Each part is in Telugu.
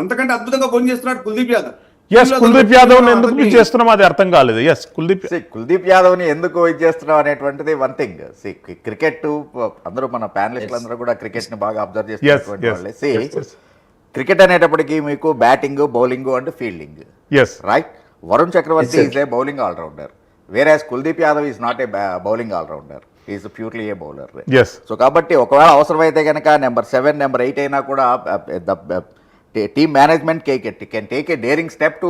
అంతకంటే అద్భుతంగా బౌలింగ్ చేస్తున్నాడు కుల్దీప్ యాదవ్. కుల్దీప్ యాదవ్ ఎందుకు చేస్తున్నాం అది అర్థం కాలేదు. కుల్దీప్ యాదవ్ ని ఎందుకు ఇది చేస్తున్నాం అనేటువంటిది వన్ థింగ్. క్రికెట్ అందరూ మన ప్యానలిస్టులు అందరూ కూడా క్రికెట్ ని బాగా అబ్జర్వ్ చేస్తున్నటువంటి వాళ్ళే. క్రికెట్ అనేటప్పటికి మీకు batting, bowling and fielding, right? Varun Chakravarthy is a bowling all-rounder, where Kuldeep Yadav is not a bowling all-rounder, is purely a bowler. So కాబట్టి ఒకవేళ అవసరమైతే కనుక నెంబర్ 7, నెంబర్ 8 అయినా కూడా team management can take a daring step to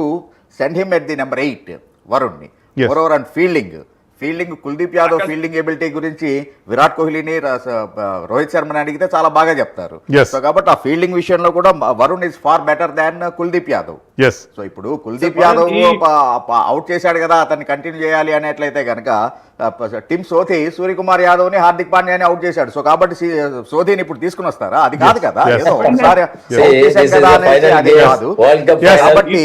send him at the number 8, Varun. Moreover, on fielding Kuldeep Yadav fielding ability గురించి విరాట్ కోహ్లీని, రోహిత్ శర్మని అడిగితే చాలా బాగా చెప్తారు. సో కాబట్టి ఆ ఫీల్డింగ్ విషయంలో కూడా Varun is far better than Kuldeep Yadav. So ఇప్పుడు కుల్దీప్ యాదవ్ అవుట్ చేశాడు కదా, అతన్ని కంటిన్యూ చేయాలి అనేట్లయితే కనుక టీమ్ సోధి సూర్యకుమార్ యాదవ్ ని, హార్దిక్ పాండ్యాని అవుట్ చేశాడు. సో కాబట్టి సోధిని ఇప్పుడు తీసుకుని వస్తారా? అది కాదు కదా, ఏదో ఒకసారి అది కాదు. కాబట్టి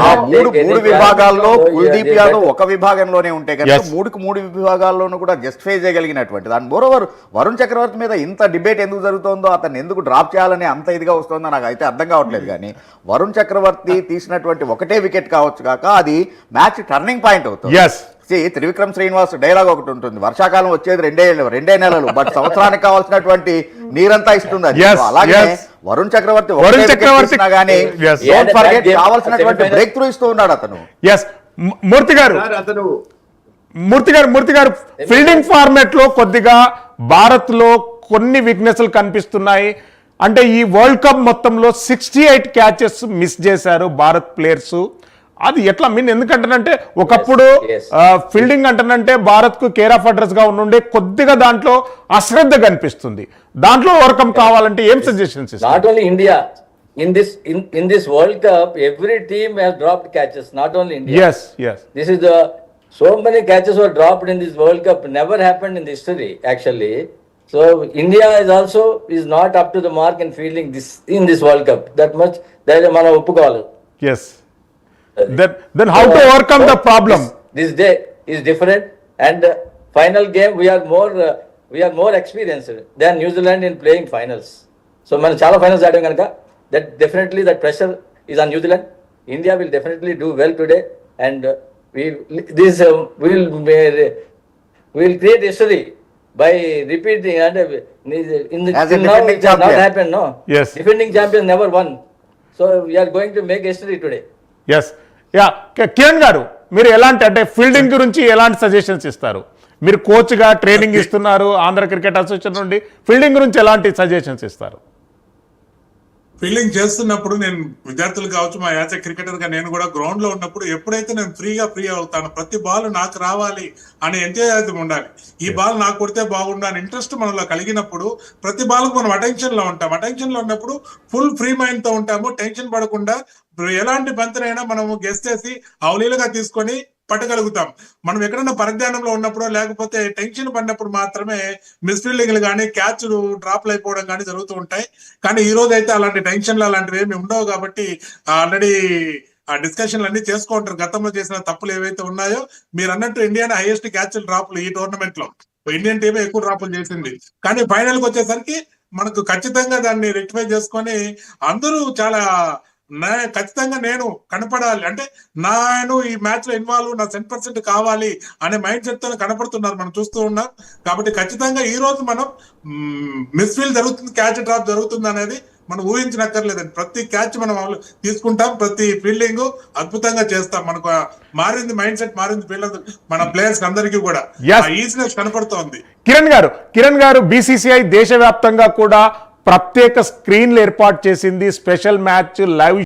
ఆ మూడు విభాగాల్లో కుల్దీప్ యాదవ్ ఒక విభాగంలోనే ఉంటే కనుక మూడు విభాగాల్లోనూ కూడా జస్టిఫై చేయగలిగినటువంటి దాని. మోరోవర్ వరుణ్ చక్రవర్తి మీద ఇంత డిబేట్ ఎందుకు జరుగుతుందో, అతన్ని ఎందుకు డ్రాప్ చేయాలని అంత ఇదిగా వస్తుందో నాకు అయితే అర్థం కావట్లేదు. కానీ వరుణ్ చక్రవర్తి తీసినటువంటి ఒకటే వికెట్ కావచ్చు కాక అది మ్యాచ్ టర్నింగ్ పాయింట్ అవుతుంది. త్రివిక్రమ్ శ్రీనివాస్ డైలాగ్ ఒకటి ఉంటుంది, వర్షాకాలం వచ్చేది రెండే నెలలు, బట్ సంవత్సరానికి కావాల్సినటువంటి నీరంతా ఇస్తుంది అది. అలాగే వరుణ్ చక్రవర్తి కానీ కావాల్సినటువంటి బ్రేక్ త్రూ ఇస్తూ ఉన్నాడు అతను. మూర్తి గారు ఫీల్డింగ్ ఫార్మాట్ లో కొద్దిగా భారత్ లో కొన్ని వీక్నెస్లు కనిపిస్తున్నాయి. అంటే ఈ వరల్డ్ కప్ మొత్తంలో 68 క్యాచెస్ మిస్ చేశారు భారత్ ప్లేయర్స్. అది ఎట్లా మీన్ ఎందుకంటానంటే ఒకప్పుడు ఫీల్డింగ్ అంటానంటే భారత్ కు కేర్ ఆఫ్ అడ్రస్ గా ఉండే కొద్దిగా దాంట్లో అశ్రద్ధ కనిపిస్తుంది. దాంట్లో ఓవర్కమ్ కావాలంటే ఏం suggestions? Not only India, in this world cup every team has dropped catches, not only India. Yes This is so many catches were dropped in this world cup, never happened in history actually. So India is not up to the mark in fielding in this world cup, that much that మనం ఒప్పుకోవాలి. Then how to overcome the problem? This day is different, and final game we are more experienced than New Zealand in playing finals. So మనం చాలా ఫైనల్స్ ఆడాం కనుక that definitely that pressure is on New Zealand. India will definitely do well today, and we will create history by repeating, and in the as a defending champion not happen, no. Defending champion never won, so we are going to make history today. Kiran గారు, మీరు ఎలాంటి అంటే ఫీల్డింగ్ గురించి ఎలాంటి సజెషన్స్ ఇస్తారు? మీరు కోచ్ గా ట్రైనింగ్ ఇస్తున్నారు ఆంధ్ర క్రికెట్ అసోసియేషన్ నుండి, ఫీల్డింగ్ గురించి ఎలాంటి సజెషన్స్ ఇస్తారు? ఫీల్డింగ్ చేస్తున్నప్పుడు నేను విద్యార్థులు కావచ్చు, మా యాచ క్రికెటర్ గా నేను కూడా గ్రౌండ్ లో ఉన్నప్పుడు ఎప్పుడైతే నేను ఫ్రీ అవుతాను, ప్రతి బాల్ నాకు రావాలి అనే ఎంతేజం ఉండాలి. ఈ బాల్ నాకు కొడితే బాగుండు అని ఇంట్రెస్ట్ మనలో కలిగినప్పుడు ప్రతి బాల్ మనం అటెన్షన్ లో ఉంటాం. అటెన్షన్ లో ఉన్నప్పుడు ఫుల్ ఫ్రీ మైండ్ తో ఉంటాము, టెన్షన్ పడకుండా ఎలాంటి బంతినైనా మనము గెస్ చేసి అవలీలుగా తీసుకొని పట్టగలుగుతాం. మనం ఎక్కడన్నా పరధ్యానంలో ఉన్నప్పుడు లేకపోతే టెన్షన్ పడినప్పుడు మాత్రమే మిస్ఫీల్డింగ్లు కానీ క్యాచ్లు డ్రాప్లు అయిపోవడం కానీ జరుగుతూ ఉంటాయి. కానీ ఈ రోజు అయితే అలాంటి టెన్షన్లు అలాంటివి ఏమి ఉండవు. కాబట్టి ఆల్రెడీ ఆ డిస్కషన్లు అన్ని చేసుకుంటారు, గతంలో చేసిన తప్పులు ఏవైతే ఉన్నాయో. మీరు అన్నట్టు ఇండియాని హైయెస్ట్ క్యాచ్లు డ్రాప్లు ఈ టోర్నమెంట్ లో ఇండియన్ టీమే ఎక్కువ డ్రాపులు చేసింది. కానీ ఫైనల్ కి వచ్చేసరికి మనకు ఖచ్చితంగా దాన్ని రెక్టిఫై చేసుకొని అందరూ చాలా ఖచ్చితంగా నేను కనపడాలి అంటే నేను ఈ మ్యాచ్ లో ఇన్వాల్వ్, నా 100% కావాలి అనే మైండ్ సెట్ తో కనపడుతున్నారు, మనం చూస్తూ ఉన్నాం. కాబట్టి ఖచ్చితంగా ఈ రోజు మనం మిస్ఫీల్డ్ జరుగుతుంది, క్యాచ్ డ్రాప్ జరుగుతుంది అనేది మనం ఊహించనక్కర్లేదండి. ప్రతి క్యాచ్ మనం తీసుకుంటాం, ప్రతి ఫీల్డింగ్ అద్భుతంగా చేస్తాం. మనకు మారింది, మైండ్ సెట్ మారింది ఫీల్డర్ మన ప్లేయర్స్ అందరికీ కూడా ఈజీనెస్ కనపడుతోంది. కిరణ్ గారు బీసీసీఐ దేశవ్యాప్తంగా కూడా ప్రత్యేక స్క్రీన్లు ఏర్పాటు చేసింది, స్పెషల్ మ్యాచ్ లైవ్